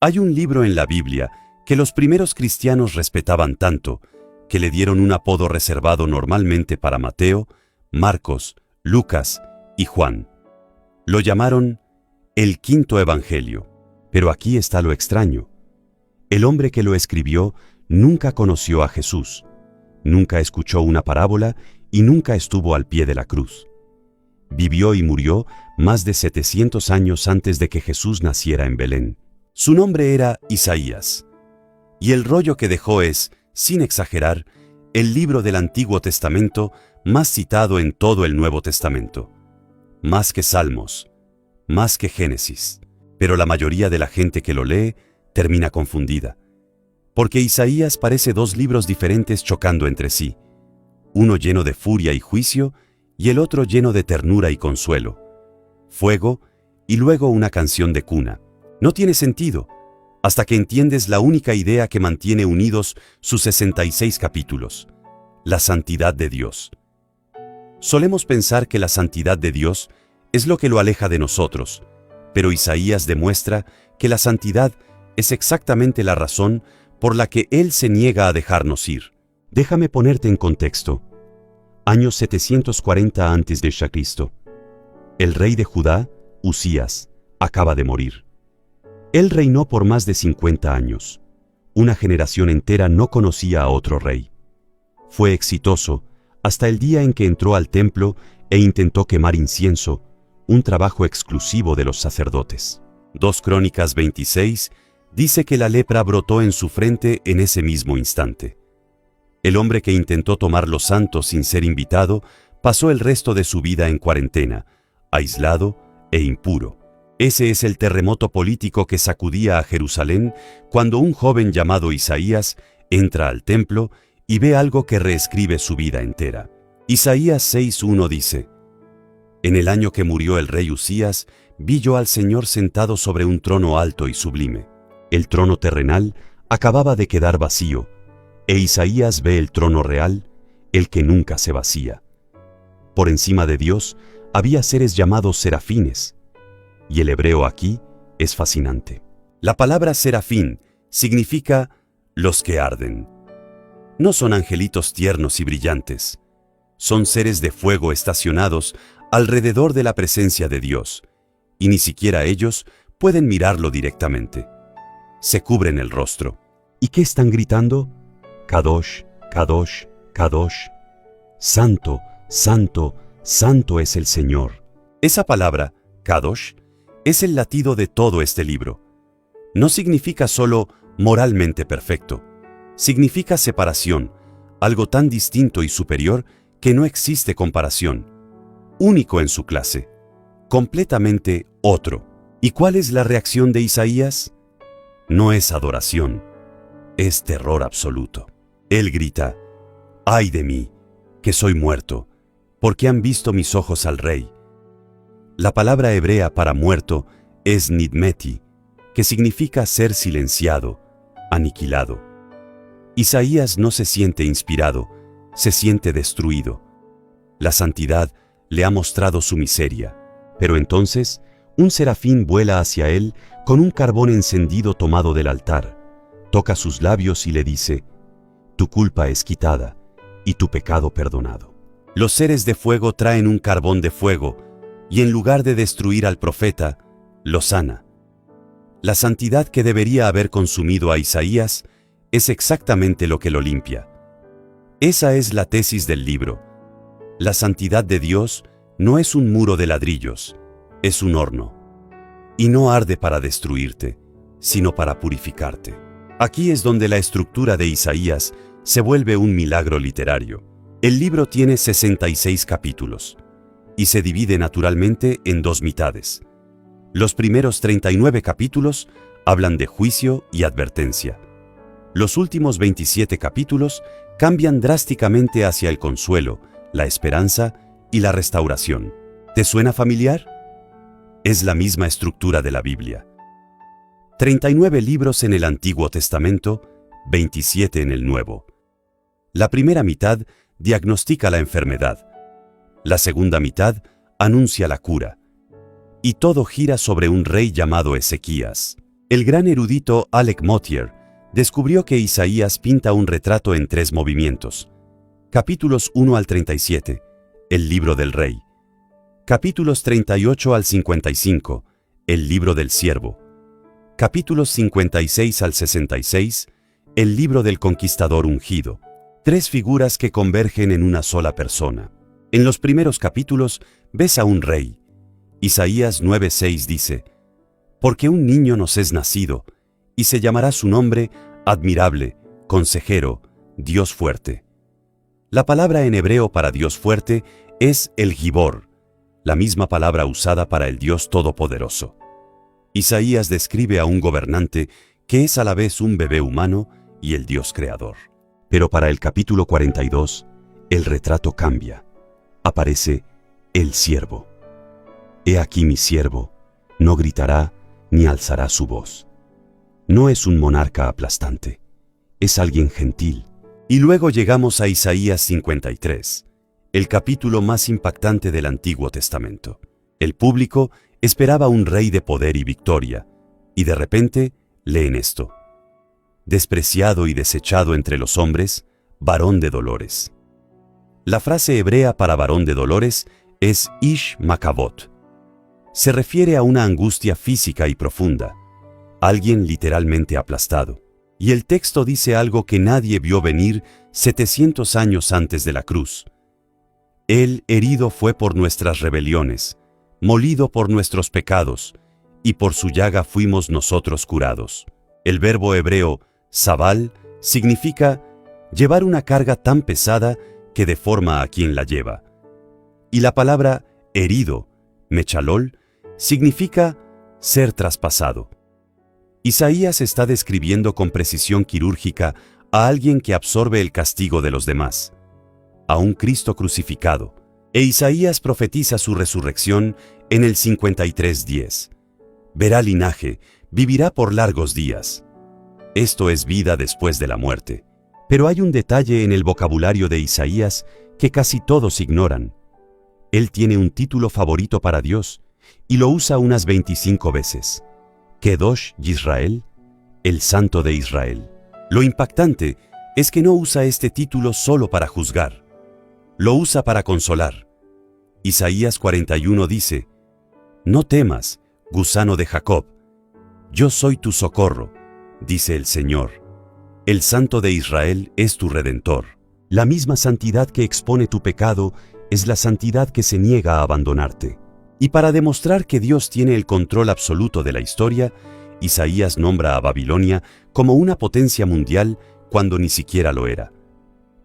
Hay un libro en la Biblia que los primeros cristianos respetaban tanto que le dieron un apodo reservado normalmente para Mateo, Marcos, Lucas y Juan. Lo llamaron el Quinto Evangelio. Pero aquí está lo extraño. El hombre que lo escribió nunca conoció a Jesús, nunca escuchó una parábola y nunca estuvo al pie de la cruz. Vivió y murió más de 700 años antes de que Jesús naciera en Belén. Su nombre era Isaías. Y el rollo que dejó es, sin exagerar, el libro del Antiguo Testamento más citado en todo el Nuevo Testamento. Más que Salmos, más que Génesis. Pero la mayoría de la gente que lo lee termina confundida. Porque Isaías parece dos libros diferentes chocando entre sí. Uno lleno de furia y juicio y el otro lleno de ternura y consuelo. Fuego y luego una canción de cuna. No tiene sentido, hasta que entiendes la única idea que mantiene unidos sus 66 capítulos: la santidad de Dios. Solemos pensar que la santidad de Dios es lo que lo aleja de nosotros, pero Isaías demuestra que la santidad es exactamente la razón por la que Él se niega a dejarnos ir. Déjame ponerte en contexto. Año 740 a.C. El rey de Judá, Usías, acaba de morir. Él reinó por más de 50 años. Una generación entera no conocía a otro rey. Fue exitoso hasta el día en que entró al templo e intentó quemar incienso, un trabajo exclusivo de los sacerdotes. 2 Crónicas 26 dice que la lepra brotó en su frente en ese mismo instante. El hombre que intentó tomar lo santo sin ser invitado pasó el resto de su vida en cuarentena, aislado e impuro. Ese es el terremoto político que sacudía a Jerusalén cuando un joven llamado Isaías entra al templo y ve algo que reescribe su vida entera. Isaías 6:1 dice: En el año que murió el rey Usías, vi yo al Señor sentado sobre un trono alto y sublime. El trono terrenal acababa de quedar vacío, e Isaías ve el trono real, el que nunca se vacía. Por encima de Dios había seres llamados serafines, y el hebreo aquí es fascinante. La palabra serafín significa los que arden. No son angelitos tiernos y brillantes, son seres de fuego estacionados alrededor de la presencia de Dios, y ni siquiera ellos pueden mirarlo directamente. Se cubren el rostro. ¿Y qué están gritando? Kadosh, Kadosh, Kadosh. Santo, santo, santo es el Señor. Esa palabra, Kadosh, es el latido de todo este libro. No significa solo moralmente perfecto. Significa separación, algo tan distinto y superior que no existe comparación. Único en su clase, completamente otro. ¿Y cuál es la reacción de Isaías? No es adoración, es terror absoluto. Él grita: ¡ay de mí, que soy muerto, porque han visto mis ojos al rey! La palabra hebrea para muerto es nidmeti, que significa ser silenciado, aniquilado. Isaías no se siente inspirado, se siente destruido. La santidad le ha mostrado su miseria, pero entonces un serafín vuela hacia él con un carbón encendido tomado del altar, toca sus labios y le dice: tu culpa es quitada y tu pecado perdonado. Los seres de fuego traen un carbón de fuego y en lugar de destruir al profeta, lo sana. La santidad que debería haber consumido a Isaías es exactamente lo que lo limpia. Esa es la tesis del libro. La santidad de Dios no es un muro de ladrillos, es un horno. Y no arde para destruirte, sino para purificarte. Aquí es donde la estructura de Isaías se vuelve un milagro literario. El libro tiene 66 capítulos y se divide naturalmente en dos mitades. Los primeros 39 capítulos hablan de juicio y advertencia. Los últimos 27 capítulos cambian drásticamente hacia el consuelo, la esperanza y la restauración. ¿Te suena familiar? Es la misma estructura de la Biblia. 39 libros en el Antiguo Testamento, 27 en el Nuevo. La primera mitad diagnostica la enfermedad. La segunda mitad anuncia la cura. Y todo gira sobre un rey llamado Ezequías. El gran erudito Alec Motyer descubrió que Isaías pinta un retrato en 3 movimientos. Capítulos 1 al 37, el libro del rey. Capítulos 38 al 55, el libro del siervo. Capítulos 56 al 66, el libro del conquistador ungido. 3 figuras que convergen en una sola persona. En los primeros capítulos ves a un rey. Isaías 9:6 dice: «Porque un niño nos es nacido, y se llamará su nombre Admirable, Consejero, Dios Fuerte». La palabra en hebreo para Dios Fuerte es el Gibor, la misma palabra usada para el Dios Todopoderoso. Isaías describe a un gobernante que es a la vez un bebé humano y el Dios Creador. Pero para el capítulo 42, el retrato cambia. Aparece el siervo. «He aquí mi siervo, no gritará ni alzará su voz». No es un monarca aplastante, es alguien gentil. Y luego llegamos a Isaías 53, el capítulo más impactante del Antiguo Testamento. El público esperaba un rey de poder y victoria, y de repente leen esto: «Despreciado y desechado entre los hombres, varón de dolores». La frase hebrea para varón de dolores es Ish Makabot. Se refiere a una angustia física y profunda, alguien literalmente aplastado. Y el texto dice algo que nadie vio venir 700 años antes de la cruz. «Él herido fue por nuestras rebeliones, molido por nuestros pecados, y por su llaga fuimos nosotros curados». El verbo hebreo sabal significa llevar una carga tan pesada que deforma a quien la lleva. Y la palabra herido, mechalol, significa ser traspasado. Isaías está describiendo con precisión quirúrgica a alguien que absorbe el castigo de los demás, a un Cristo crucificado, e Isaías profetiza su resurrección en el 53:10. «Verá linaje, vivirá por largos días». Esto es vida después de la muerte. Pero hay un detalle en el vocabulario de Isaías que casi todos ignoran. Él tiene un título favorito para Dios y lo usa unas 25 veces. Kedosh Yisrael, el Santo de Israel. Lo impactante es que no usa este título solo para juzgar. Lo usa para consolar. Isaías 41 dice: «No temas, gusano de Jacob. Yo soy tu socorro, dice el Señor. El Santo de Israel es tu Redentor». La misma santidad que expone tu pecado es la santidad que se niega a abandonarte. Y para demostrar que Dios tiene el control absoluto de la historia, Isaías nombra a Babilonia como una potencia mundial cuando ni siquiera lo era.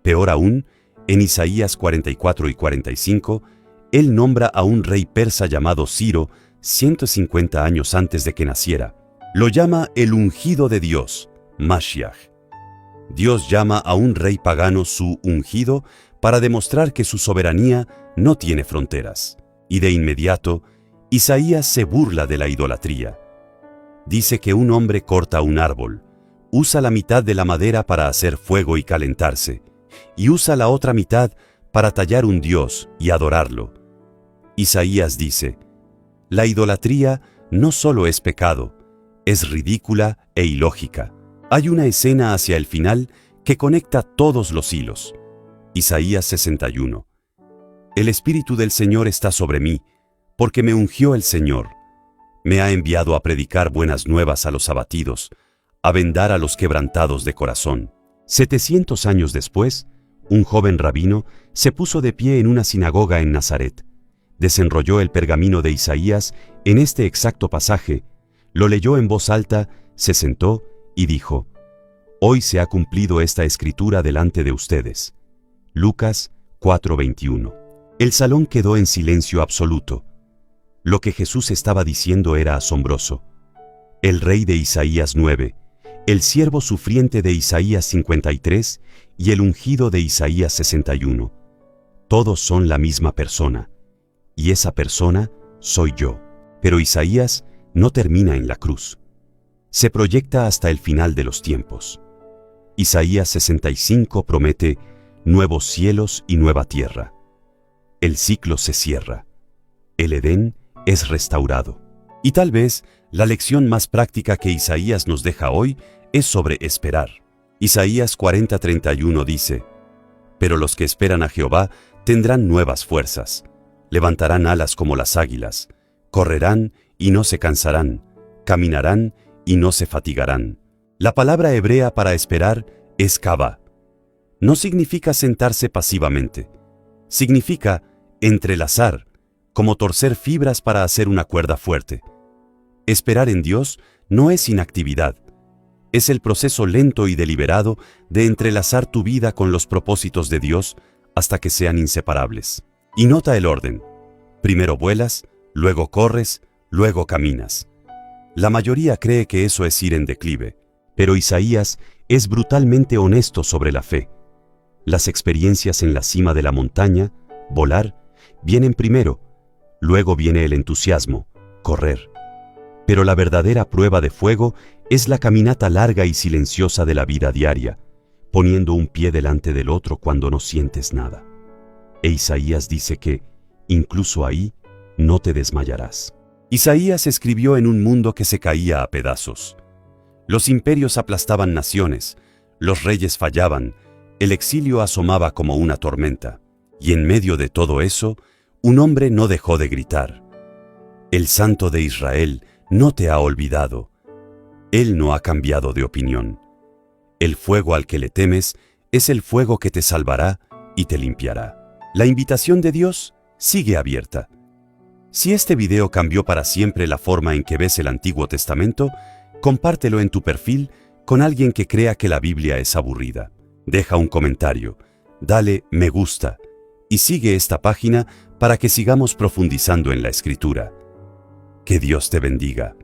Peor aún, en Isaías 44 y 45, él nombra a un rey persa llamado Ciro 150 años antes de que naciera. Lo llama el ungido de Dios, Mashiach. Dios llama a un rey pagano su ungido para demostrar que su soberanía no tiene fronteras. Y de inmediato, Isaías se burla de la idolatría. Dice que un hombre corta un árbol, usa la mitad de la madera para hacer fuego y calentarse, y usa la otra mitad para tallar un dios y adorarlo. Isaías dice: «La idolatría no solo es pecado, es ridícula e ilógica». Hay una escena hacia el final que conecta todos los hilos. Isaías 61. «El Espíritu del Señor está sobre mí, porque me ungió el Señor. Me ha enviado a predicar buenas nuevas a los abatidos, a vendar a los quebrantados de corazón». 700 años después, un joven rabino se puso de pie en una sinagoga en Nazaret. Desenrolló el pergamino de Isaías en este exacto pasaje, lo leyó en voz alta, se sentó y dijo: «Hoy se ha cumplido esta escritura delante de ustedes». Lucas 4:21. El salón quedó en silencio absoluto. Lo que Jesús estaba diciendo era asombroso. El rey de Isaías 9, el siervo sufriente de Isaías 53 y el ungido de Isaías 61. Todos son la misma persona, y esa persona soy yo. Pero Isaías no termina en la cruz. Se proyecta hasta el final de los tiempos. Isaías 65 promete nuevos cielos y nueva tierra. El ciclo se cierra. El Edén es restaurado. Y tal vez La lección más práctica que Isaías nos deja hoy es sobre esperar. Isaías 40:31 dice: Pero los que esperan a Jehová tendrán nuevas fuerzas, levantarán alas como las águilas, correrán y no se cansarán, caminarán y no se fatigarán. La palabra hebrea para esperar es kavá. No significa sentarse pasivamente, significa entrelazar, como torcer fibras para hacer una cuerda fuerte. Esperar en Dios no es inactividad, es el proceso lento y deliberado de entrelazar tu vida con los propósitos de Dios hasta que sean inseparables. Y nota el orden: primero vuelas, luego corres, luego caminas. La mayoría cree que eso es ir en declive, pero Isaías es brutalmente honesto sobre la fe. Las experiencias en la cima de la montaña, volar, vienen primero, luego viene el entusiasmo, correr. Pero la verdadera prueba de fuego es la caminata larga y silenciosa de la vida diaria, poniendo un pie delante del otro cuando no sientes nada. E Isaías dice que, incluso ahí, no te desmayarás. Isaías escribió en un mundo que se caía a pedazos. Los imperios aplastaban naciones, los reyes fallaban, el exilio asomaba como una tormenta. Y en medio de todo eso, un hombre no dejó de gritar: El Santo de Israel no te ha olvidado. Él no ha cambiado de opinión. El fuego al que le temes es el fuego que te salvará y te limpiará. La invitación de Dios sigue abierta. Si este video cambió para siempre la forma en que ves el Antiguo Testamento, compártelo en tu perfil con alguien que crea que la Biblia es aburrida. Deja un comentario, dale me gusta y sigue esta página para que sigamos profundizando en la Escritura. Que Dios te bendiga.